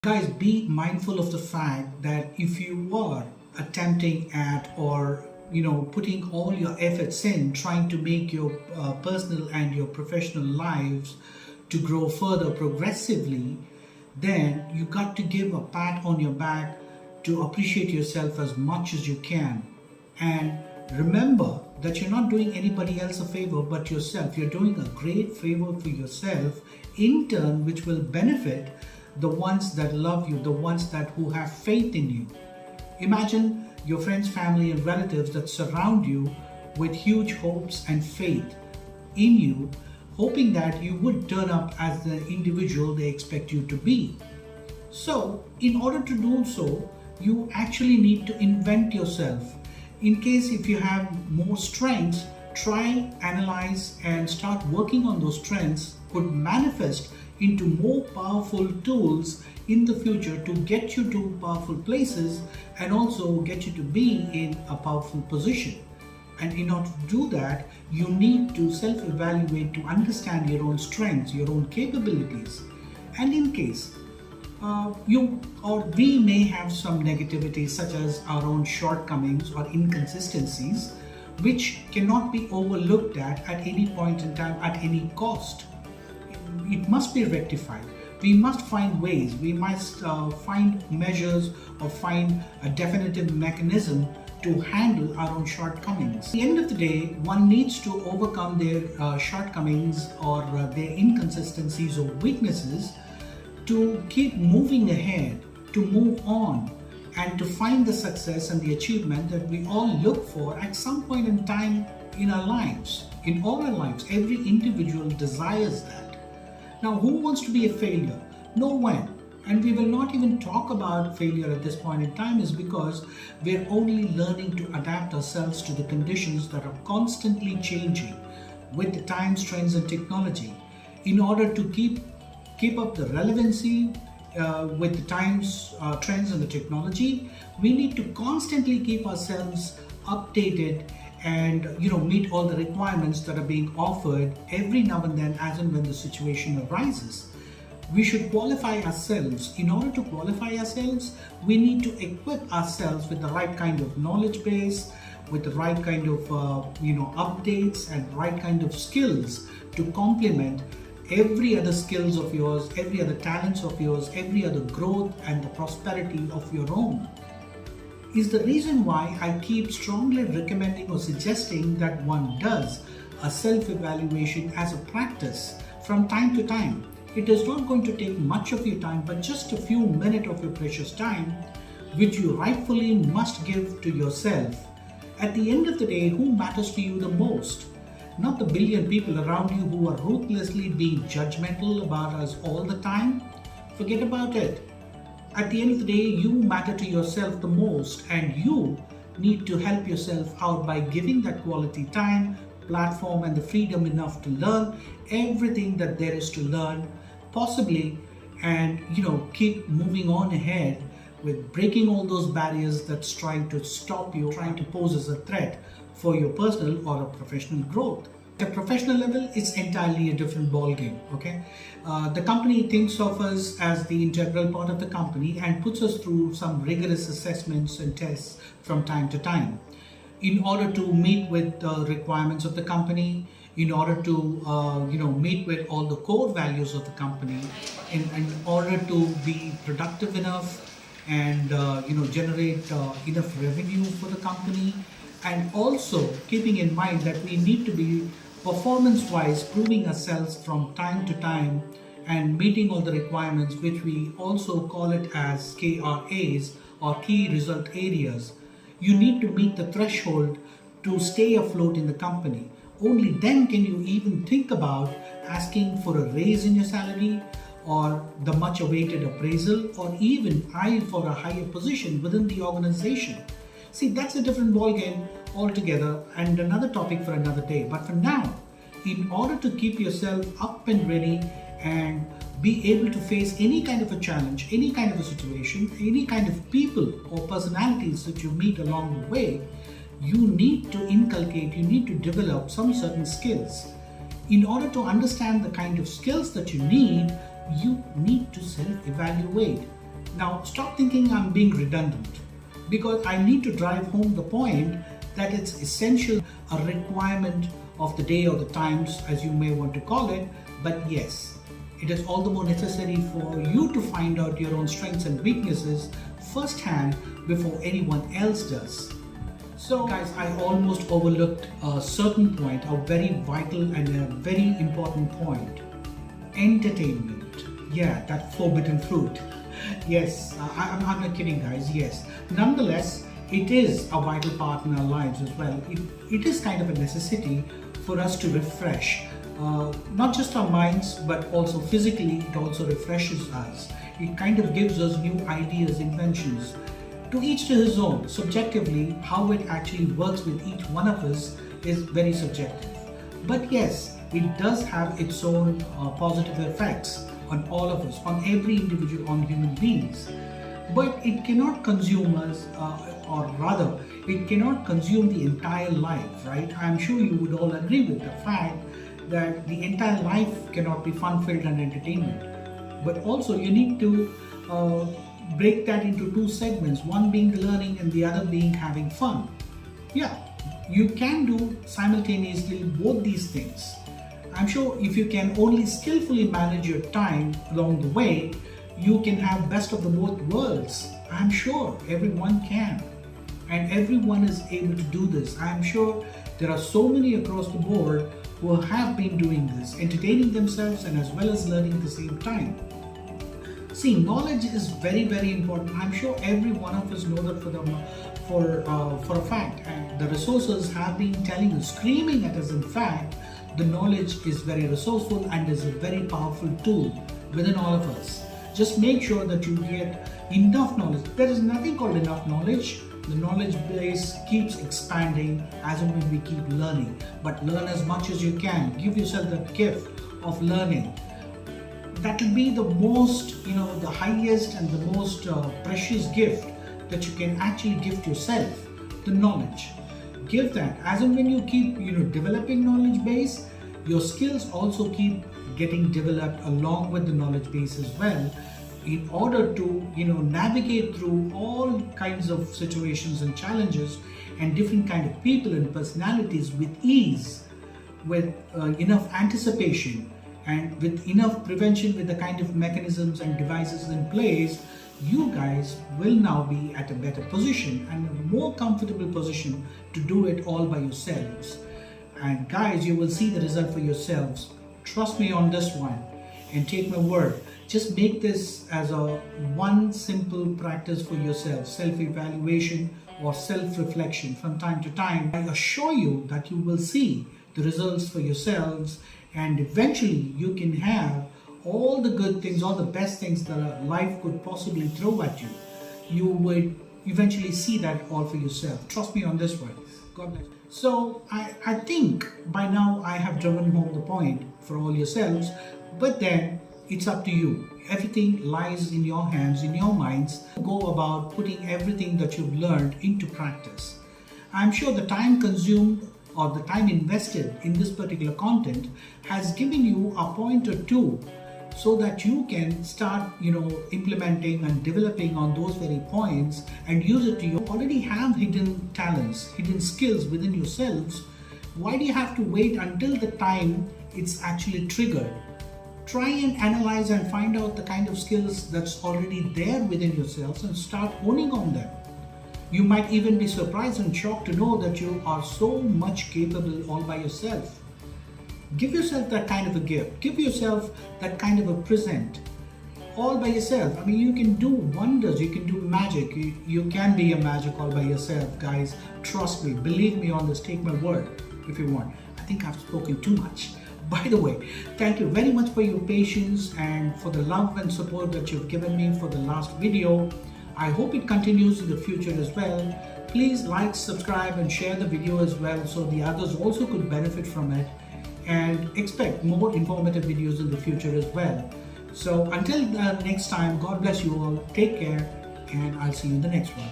Guys, be mindful of the fact that if you are attempting at or putting all your efforts in trying to make your personal and your professional lives to grow further progressively, then you got to give a pat on your back to appreciate yourself as much as you can. And remember that you're not doing anybody else a favor but yourself. You're doing a great favor for yourself in turn, which will benefit the ones that love you, the ones that who have faith in you. Imagine your friends, family, and relatives that surround you with huge hopes and faith in you, hoping that you would turn up as the individual they expect you to be. So, in order to do so, you actually need to invent yourself. In case if you have more strengths, try, analyze, and start working on those strengths could manifest into more powerful tools in the future to get you to powerful places and also get you to be in a powerful position. And in order to do that, you need to self-evaluate to understand your own strengths, your own capabilities. And in case you or we may have some negativity such as our own shortcomings or inconsistencies, which cannot be overlooked at any point in time, at any cost. It must be rectified. We must find ways, we must find measures or find a definitive mechanism to handle our own shortcomings. At the end of the day, one needs to overcome their shortcomings or their inconsistencies or weaknesses to keep moving ahead, to move on, and to find the success and the achievement that we all look for at some point in time in our lives. In all our lives, every individual desires that. Now, who wants to be a failure? No one. And we will not even talk about failure at this point in time is because we're only learning to adapt ourselves to the conditions that are constantly changing with the times, trends, and technology. In order to keep up the relevancy with the times, trends, and the technology, we need to constantly keep ourselves updated and meet all the requirements that are being offered every now and then as and when the situation arises. We should qualify ourselves. In order to qualify ourselves, we need to equip ourselves with the right kind of knowledge base, with the right kind of updates and right kind of skills to complement every other skills of yours, every other talents of yours, every other growth and the prosperity of your own. Is the reason why I keep strongly recommending or suggesting that one does a self-evaluation as a practice from time to time. It is not going to take much of your time, but just a few minutes of your precious time, which you rightfully must give to yourself. At the end of the day, who matters to you the most? Not the billion people around you who are ruthlessly being judgmental about us all the time. Forget about it. At the end of the day, you matter to yourself the most, and you need to help yourself out by giving that quality time, platform, and the freedom enough to learn everything that there is to learn, possibly, and keep moving on ahead with breaking all those barriers that's trying to stop you, trying to pose as a threat for your personal or a professional growth. At a professional level, it's entirely a different ball game. Okay, the company thinks of us as the integral part of the company and puts us through some rigorous assessments and tests from time to time, in order to meet with the requirements of the company, in order to meet with all the core values of the company, in order to be productive enough and generate enough revenue for the company, and also keeping in mind that we need to be performance-wise proving ourselves from time to time and meeting all the requirements, which we also call it as KRAs or key result areas. You need to meet the threshold to stay afloat in the company. Only then can you even think about asking for a raise in your salary or the much awaited appraisal or even eye for a higher position within the organization. See, that's a different ballgame altogether and another topic for another day. But for now, in order to keep yourself up and ready and be able to face any kind of a challenge, any kind of a situation, any kind of people or personalities that you meet along the way, you need to inculcate, you need to develop some certain skills. In order to understand the kind of skills that you need to self-evaluate. Now stop thinking I'm being redundant, because I need to drive home the point that it's essential, a requirement of the day or the times, as you may want to call it. But yes, it is all the more necessary for you to find out your own strengths and weaknesses firsthand before anyone else does. So guys, I almost overlooked a certain point, a very vital and a very important point. Entertainment. Yeah, that forbidden fruit. Yes, I'm not kidding guys, yes. Nonetheless, it is a vital part in our lives as well. It is kind of a necessity for us to refresh, not just our minds, but also physically. It also refreshes us. It kind of gives us new ideas, inventions. To each to his own. Subjectively, how it actually works with each one of us is very subjective. But yes, it does have its own positive effects on all of us, on every individual, on human beings. But it cannot consume us, or rather, it cannot consume the entire life, right? I'm sure you would all agree with the fact that the entire life cannot be fun-filled and entertainment. But also, you need to break that into two segments, one being the learning and the other being having fun. Yeah, you can do simultaneously both these things. I'm sure if you can only skillfully manage your time along the way, you can have best of the both worlds. I'm sure everyone can, and everyone is able to do this. I'm sure there are so many across the board who have been doing this, entertaining themselves and as well as learning at the same time. See, knowledge is very, very important. I'm sure every one of us know that for a fact, and the resources have been telling us, screaming at us. In fact, the knowledge is very resourceful and is a very powerful tool within all of us. Just make sure that you get enough knowledge. There is nothing called enough knowledge. The knowledge base keeps expanding as and when we keep learning. But learn as much as you can. Give yourself that gift of learning. That will be the most, the highest and the most precious gift that you can actually gift yourself, the knowledge. Give that. As and when you keep, developing knowledge base, your skills also keep getting developed along with the knowledge base as well, in order to, navigate through all kinds of situations and challenges and different kind of people and personalities with ease, with enough anticipation, and with enough prevention, with the kind of mechanisms and devices in place. You guys will now be at a better position and a more comfortable position to do it all by yourselves. And guys, you will see the result for yourselves. Trust me on this one and take my word. Just make this as a one simple practice for yourself, self-evaluation or self-reflection from time to time. I assure you that you will see the results for yourselves, and eventually you can have all the good things, all the best things that life could possibly throw at you. You would eventually see that all for yourself. Trust me on this one. God bless. So I think by now I have driven home the point for all yourselves, but then it's up to you. Everything lies in your hands, in your minds. Go about putting everything that you've learned into practice. I'm sure the time consumed or the time invested in this particular content has given you a point or two, so that you can start, implementing and developing on those very points and use it to you. Already have hidden talents, hidden skills within yourselves. Why do you have to wait until the time it's actually triggered? Try and analyze and find out the kind of skills that's already there within yourselves and start honing on them. You might even be surprised and shocked to know that you are so much capable all by yourself. Give yourself that kind of a gift. Give yourself that kind of a present all by yourself. I mean, you can do wonders. You can do magic. You can be a magic all by yourself, guys. Trust me. Believe me on this. Take my word if you want. I think I've spoken too much. By the way, thank you very much for your patience and for the love and support that you've given me for the last video. I hope it continues in the future as well. Please like, subscribe and share the video as well, so the others also could benefit from it. And expect more informative videos in the future as well. So until next time, God bless you all. Take care, and I'll see you in the next one.